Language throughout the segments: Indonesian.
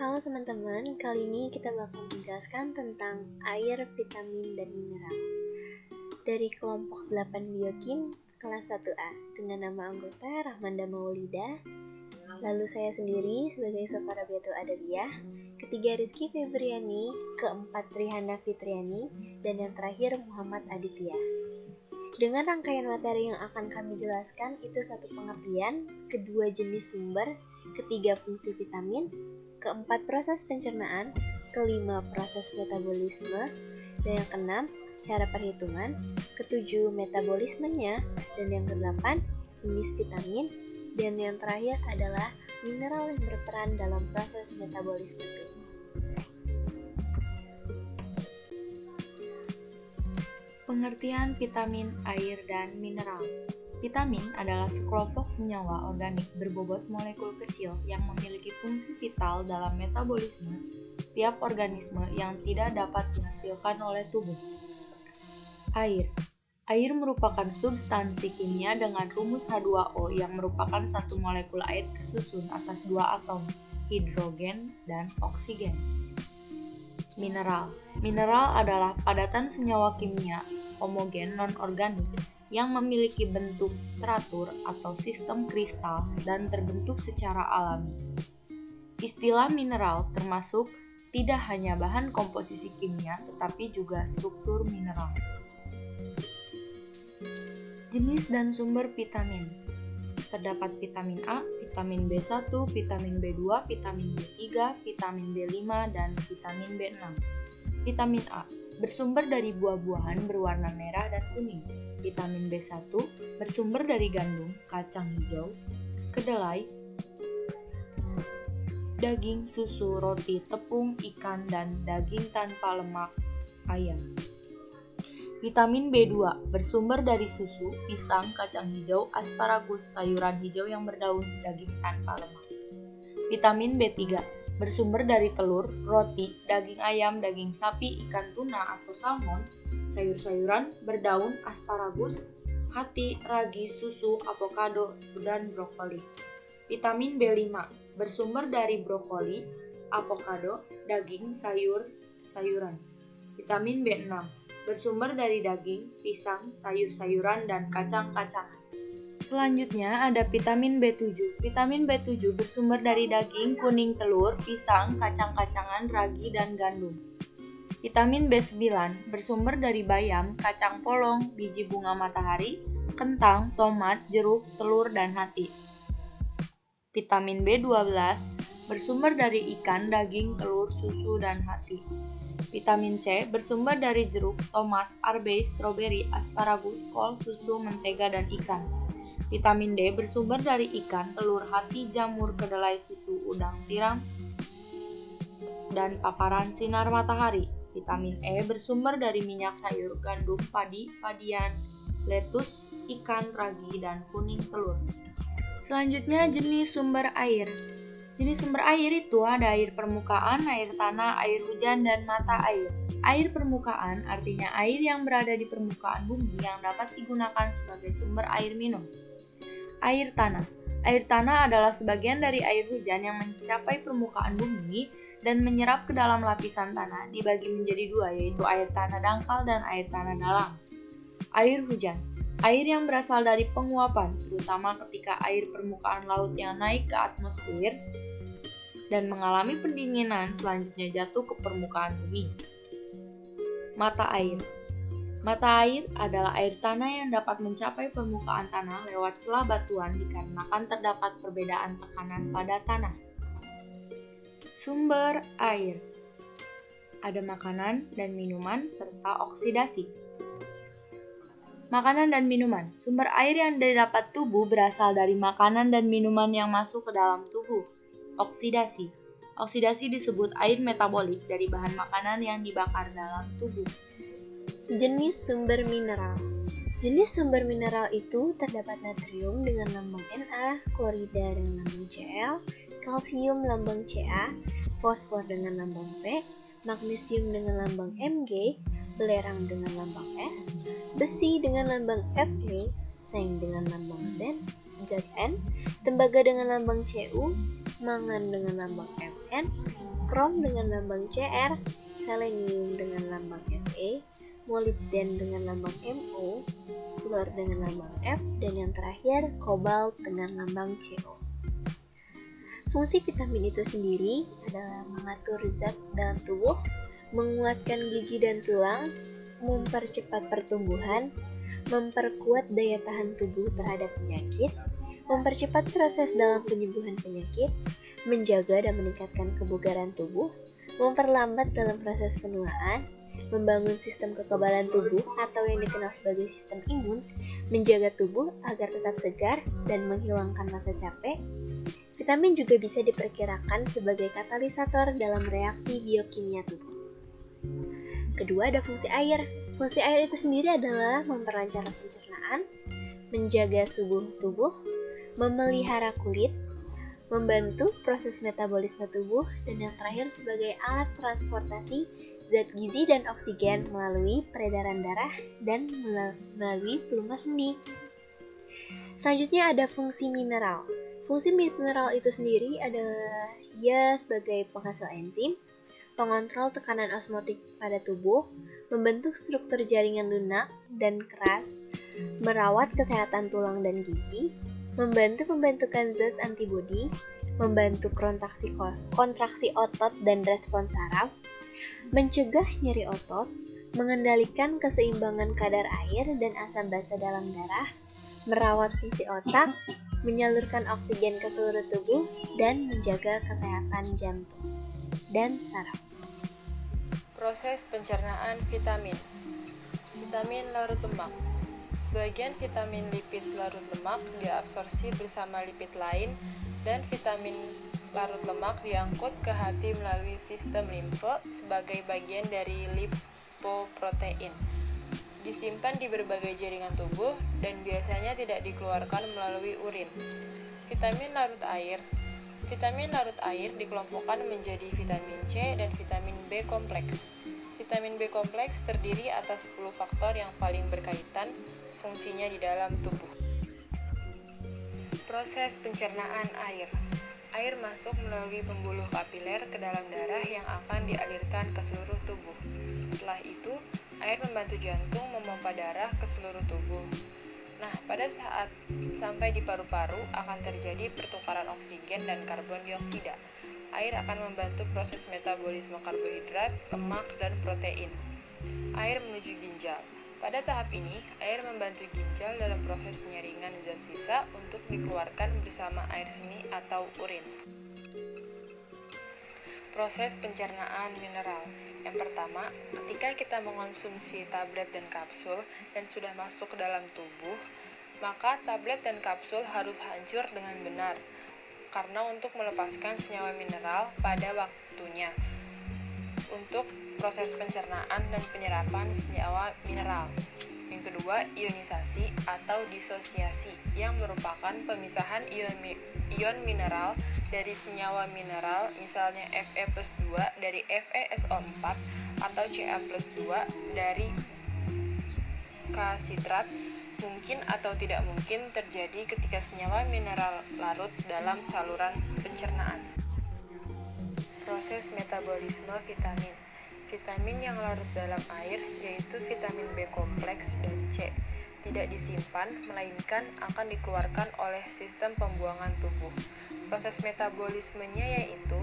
Halo teman-teman, kali ini kita bakal menjelaskan tentang air, vitamin, dan mineral dari kelompok 8 biokim kelas 1A dengan nama anggota Rahmanda Maulida, lalu saya sendiri sebagai Sofa Rabiatul Adawiyah, ketiga Rizky Febriani, keempat Rihana Fitriani, dan yang terakhir Muhammad Aditya. Dengan rangkaian materi yang akan kami jelaskan itu satu pengertian, kedua jenis sumber, ketiga fungsi vitamin, keempat proses pencernaan, kelima proses metabolisme, dan yang keenam cara perhitungan, ketujuh metabolismenya, dan yang kedelapan jenis vitamin, dan yang terakhir adalah mineral yang berperan dalam proses metabolisme tubuh. Pengertian vitamin, air, dan mineral. Vitamin adalah sekelompok senyawa organik berbobot molekul kecil yang memiliki fungsi vital dalam metabolisme setiap organisme yang tidak dapat dihasilkan oleh tubuh. Air. Air merupakan substansi kimia dengan rumus H2O yang merupakan satu molekul air tersusun atas dua atom, hidrogen dan oksigen. Mineral. Mineral adalah padatan senyawa kimia homogen non-organik yang memiliki bentuk teratur atau sistem kristal dan terbentuk secara alami. Istilah mineral termasuk tidak hanya bahan komposisi kimia tetapi juga struktur mineral. Jenis dan sumber vitamin. Terdapat vitamin A, vitamin B1, vitamin B2, vitamin B3, vitamin B5, dan vitamin B6. Vitamin A bersumber dari buah-buahan berwarna merah dan kuning. Vitamin B1 bersumber dari gandum, kacang hijau, kedelai, daging, susu, roti, tepung, ikan, dan daging tanpa lemak, ayam. Vitamin B2 bersumber dari susu, pisang, kacang hijau, asparagus, sayuran hijau yang berdaun, daging tanpa lemak. Vitamin B3 bersumber dari telur, roti, daging ayam, daging sapi, ikan tuna atau salmon, sayur-sayuran, berdaun, asparagus, hati, ragi, susu, avokado, dan brokoli. Vitamin B5 bersumber dari brokoli, avokado, daging, sayur-sayuran. Vitamin B6 bersumber dari daging, pisang, sayur-sayuran, dan kacang-kacangan. Selanjutnya ada vitamin B7. Vitamin B7 bersumber dari daging, kuning telur, pisang, kacang-kacangan, ragi, dan gandum. Vitamin B9 bersumber dari bayam, kacang polong, biji bunga matahari, kentang, tomat, jeruk, telur, dan hati. Vitamin B12 bersumber dari ikan, daging, telur, susu, dan hati. Vitamin C bersumber dari jeruk, tomat, arbe, stroberi, asparagus, kol, susu, mentega, dan ikan. Vitamin D bersumber dari ikan, telur, hati, jamur, kedelai, susu, udang, tiram, dan paparan sinar matahari. Vitamin E bersumber dari minyak sayur, gandum, padi, padian, lettuce, ikan, ragi, dan kuning telur. Selanjutnya jenis sumber air. Jenis sumber air itu ada air permukaan, air tanah, air hujan, dan mata air. Air permukaan artinya air yang berada di permukaan bumi yang dapat digunakan sebagai sumber air minum. Air tanah. Air tanah adalah sebagian dari air hujan yang mencapai permukaan bumi dan menyerap ke dalam lapisan tanah dibagi menjadi dua, yaitu air tanah dangkal dan air tanah dalam. Air hujan. Air yang berasal dari penguapan, terutama ketika air permukaan laut yang naik ke atmosfer dan mengalami pendinginan selanjutnya jatuh ke permukaan bumi. Mata air. Mata air adalah air tanah yang dapat mencapai permukaan tanah lewat celah batuan dikarenakan terdapat perbedaan tekanan pada tanah. Sumber air. Ada makanan dan minuman serta oksidasi. Makanan dan minuman. Sumber air yang didapat tubuh berasal dari makanan dan minuman yang masuk ke dalam tubuh. Oksidasi. Oksidasi disebut air metabolik dari bahan makanan yang dibakar dalam tubuh. Jenis sumber mineral. Jenis sumber mineral itu terdapat natrium dengan lambang Na, klorida dengan lambang Cl, kalsium lambang Ca, fosfor dengan lambang P, magnesium dengan lambang Mg, belerang dengan lambang S, besi dengan lambang Fe, seng dengan lambang Z, Zn, tembaga dengan lambang Cu, mangan dengan lambang F. Mn, krom dengan lambang Cr, selenium dengan lambang Se, molibden dengan lambang Mo, fluor dengan lambang F, dan yang terakhir kobalt dengan lambang Co. Fungsi vitamin itu sendiri adalah mengatur zat dalam tubuh, menguatkan gigi dan tulang, mempercepat pertumbuhan, memperkuat daya tahan tubuh terhadap penyakit, mempercepat proses dalam penyembuhan penyakit, menjaga dan meningkatkan kebugaran tubuh, memperlambat dalam proses penuaan, membangun sistem kekebalan tubuh atau yang dikenal sebagai sistem imun, menjaga tubuh agar tetap segar dan menghilangkan rasa capek. Vitamin juga bisa diperkirakan sebagai katalisator dalam reaksi biokimia tubuh. Kedua ada fungsi air. Fungsi air itu sendiri adalah memperlancar pencernaan, menjaga suhu tubuh, memelihara kulit, membantu proses metabolisme tubuh, dan yang terakhir sebagai alat transportasi zat gizi dan oksigen melalui peredaran darah dan melalui pelumas sendi. Selanjutnya ada fungsi mineral. Fungsi mineral itu sendiri adalah ia sebagai penghasil enzim, pengontrol tekanan osmotik pada tubuh, membentuk struktur jaringan lunak dan keras, merawat kesehatan tulang dan gigi, membantu pembentukan zat antibodi, membantu kontraksi otot dan respons saraf, mencegah nyeri otot, mengendalikan keseimbangan kadar air dan asam basa dalam darah, merawat fungsi otak, menyalurkan oksigen ke seluruh tubuh, dan menjaga kesehatan jantung dan saraf. Proses pencernaan vitamin. Vitamin larut lemak. Sebagian vitamin lipid larut lemak diabsorpsi bersama lipid lain dan vitamin larut lemak diangkut ke hati melalui sistem limfe sebagai bagian dari lipoprotein. Disimpan di berbagai jaringan tubuh dan biasanya tidak dikeluarkan melalui urin. Vitamin larut air. Vitamin larut air dikelompokkan menjadi vitamin C dan vitamin B kompleks. Vitamin B kompleks terdiri atas 10 faktor yang paling berkaitan fungsinya di dalam tubuh. Proses pencernaan air. Air masuk melalui pembuluh kapiler ke dalam darah yang akan dialirkan ke seluruh tubuh. Setelah itu, air membantu jantung memompa darah ke seluruh tubuh. Nah, pada saat sampai di paru-paru akan terjadi pertukaran oksigen dan karbon dioksida. Air akan membantu proses metabolisme karbohidrat, lemak, dan protein. Air menuju ginjal. Pada tahap ini, air membantu ginjal dalam proses penyaringan zat sisa untuk dikeluarkan bersama air seni atau urin. Proses pencernaan mineral. Yang pertama, ketika kita mengonsumsi tablet dan kapsul dan sudah masuk ke dalam tubuh, maka tablet dan kapsul harus hancur dengan benar, karena untuk melepaskan senyawa mineral pada waktunya untuk proses pencernaan dan penyerapan senyawa mineral. Yang kedua, ionisasi atau disosiasi, yang merupakan pemisahan ion mineral dari senyawa mineral, misalnya Fe+2 dari FeSO4 atau Ca+2 dari K-sitrat, mungkin atau tidak mungkin terjadi ketika senyawa mineral larut dalam saluran pencernaan. Proses metabolisme vitamin. Vitamin yang larut dalam air, yaitu vitamin B kompleks dan C, tidak disimpan, melainkan akan dikeluarkan oleh sistem pembuangan tubuh. Proses metabolismenya yaitu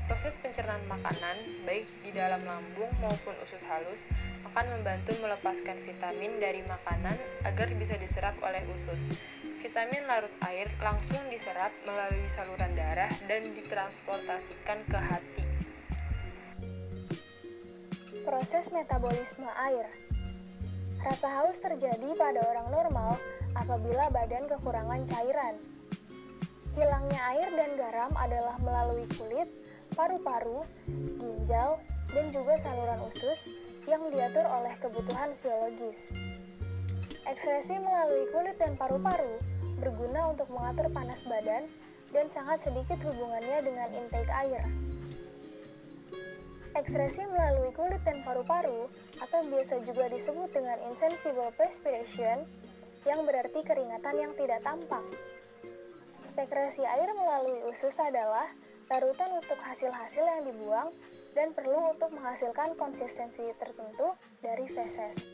proses pencernaan makanan, baik di dalam lambung maupun usus halus, akan membantu melepaskan vitamin dari makanan agar bisa diserap oleh usus. Vitamin larut air langsung diserap melalui saluran darah dan ditransportasikan ke hati. Proses metabolisme air. Rasa haus terjadi pada orang normal apabila badan kekurangan cairan. Hilangnya air dan garam adalah melalui kulit, paru-paru, ginjal, dan juga saluran usus yang diatur oleh kebutuhan fisiologis. Ekskresi melalui kulit dan paru-paru berguna untuk mengatur panas badan dan sangat sedikit hubungannya dengan intake air. Ekskresi melalui kulit dan paru-paru atau biasa juga disebut dengan insensible perspiration, yang berarti keringatan yang tidak tampak. Sekresi air melalui usus adalah larutan untuk hasil-hasil yang dibuang, dan perlu untuk menghasilkan konsistensi tertentu dari feses.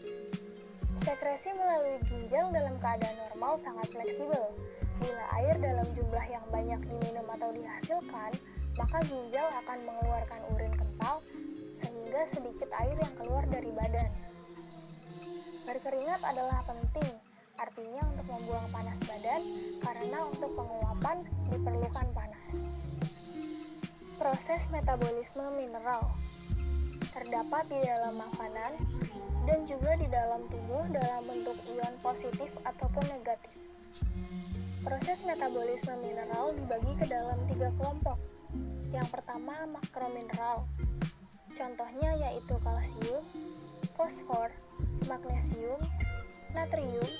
Sekresi melalui ginjal dalam keadaan normal sangat fleksibel. Bila air dalam jumlah yang banyak diminum atau dihasilkan, maka ginjal akan mengeluarkan urin kental sehingga sedikit air yang keluar dari badan. Berkeringat adalah penting, artinya untuk membuang panas badan, karena untuk penguapan diperlukan panas. Proses metabolisme mineral terdapat di dalam makanan dan juga di dalam tubuh dalam bentuk ion positif ataupun negatif. Proses metabolisme mineral dibagi ke dalam 3 kelompok. Yang pertama, makromineral. Contohnya yaitu kalsium, fosfor, magnesium, natrium,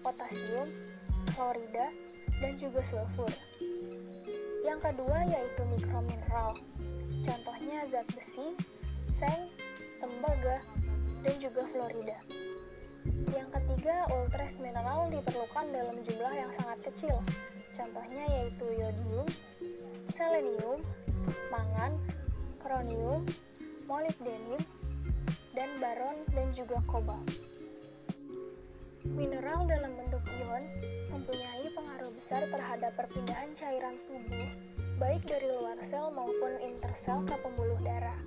potasium, klorida, dan juga sulfur. Yang kedua yaitu mikromineral. Contohnya zat besi, seng, tembaga, dan juga fluorida. Yang ketiga, ultrash mineral diperlukan dalam jumlah yang sangat kecil. Contohnya yaitu yodium, selenium, mangan, kronium, molybdenum, dan baron dan juga kobalt. Mineral dalam bentuk ion mempunyai pengaruh besar terhadap perpindahan cairan tubuh, baik dari luar sel maupun intersel ke pembuluh darah.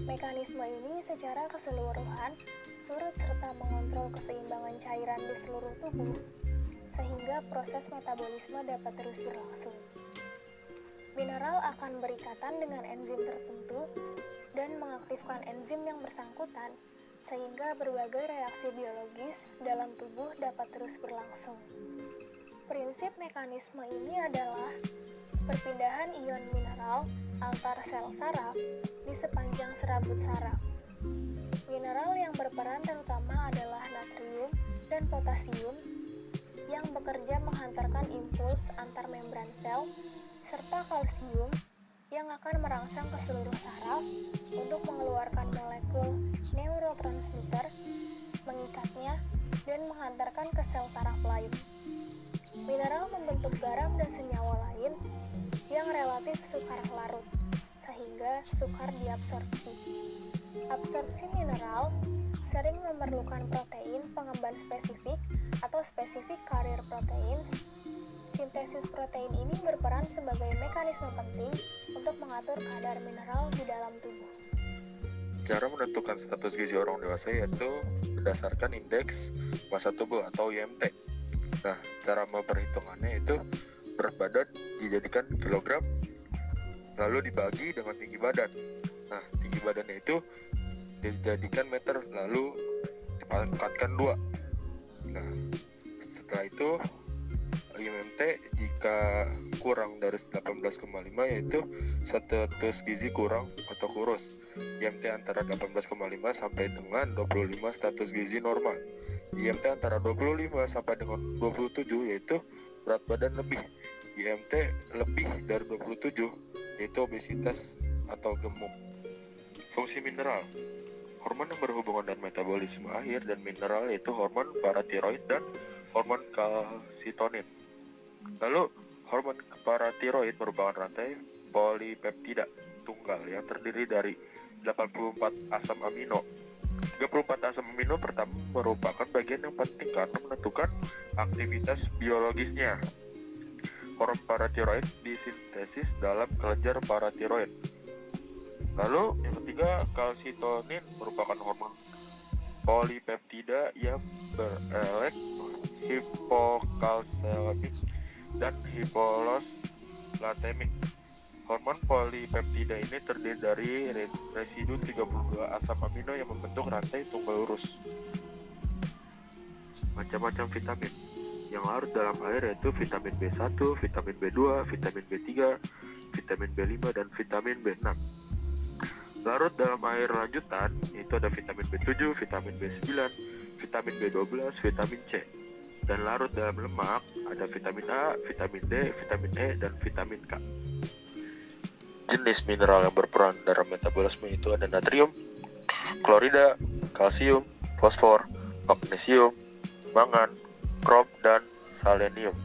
Mekanisme ini secara keseluruhan turut serta mengontrol keseimbangan cairan di seluruh tubuh, sehingga proses metabolisme dapat terus berlangsung. Mineral akan berikatan dengan enzim tertentu dan mengaktifkan enzim yang bersangkutan, sehingga berbagai reaksi biologis dalam tubuh dapat terus berlangsung. Prinsip mekanisme ini adalah perpindahan ion mineral antar sel saraf di sepanjang serabut saraf. Mineral yang berperan terutama adalah natrium dan potasium yang bekerja menghantarkan impuls antar membran sel, serta kalsium yang akan merangsang ke seluruh saraf untuk mengeluarkan molekul neurotransmitter, mengikatnya, dan menghantarkan ke sel saraf lain. Mineral membentuk garam dan senyawa lain yang relatif sukar larut, sehingga sukar diabsorpsi. Absorpsi mineral sering memerlukan protein pengemban spesifik atau specific carrier proteins. Sintesis protein ini berperan sebagai mekanisme penting untuk mengatur kadar mineral di dalam tubuh. Cara menentukan status gizi orang dewasa yaitu berdasarkan indeks massa tubuh atau IMT. Nah, cara memperhitungannya itu berat badan dijadikan kilogram, lalu dibagi dengan tinggi badan. Nah, tinggi badannya itu dijadikan meter, lalu dipangkatkan 2. Nah, setelah itu IMT jika kurang dari 18,5 yaitu status gizi kurang atau kurus. IMT antara 18,5 sampai dengan 25 status gizi normal. IMT antara 25 sampai dengan 27 yaitu berat badan lebih. IMT lebih dari 27 yaitu obesitas atau gemuk. Fungsi mineral. Hormon yang berhubungan dengan metabolisme air dan mineral yaitu hormon paratiroid dan hormon kalsitonin. Lalu, hormon paratiroid merupakan rantai polipeptida tunggal yang terdiri dari 84 asam amino. 34 asam amino pertama merupakan bagian yang penting karena menentukan aktivitas biologisnya. Hormon paratiroid disintesis dalam kelenjar paratiroid. Lalu yang ketiga, kalsitonin merupakan hormon polipeptida yang berelek hipokalsemik dan hipolos latemik. Hormon polipeptida ini terdiri dari residu 32 asam amino yang membentuk rantai tunggal lurus. Macam-macam vitamin yang larut dalam air yaitu vitamin B1, vitamin B2, vitamin B3, vitamin B5, dan vitamin B6. Larut dalam air lanjutan itu ada vitamin B7, vitamin B9, vitamin B12, vitamin C. Dan larut dalam lemak ada vitamin A, vitamin D, vitamin E, dan vitamin K. Jenis mineral yang berperan dalam metabolisme itu ada natrium, klorida, kalsium, fosfor, magnesium, mangan, krom, dan selenium.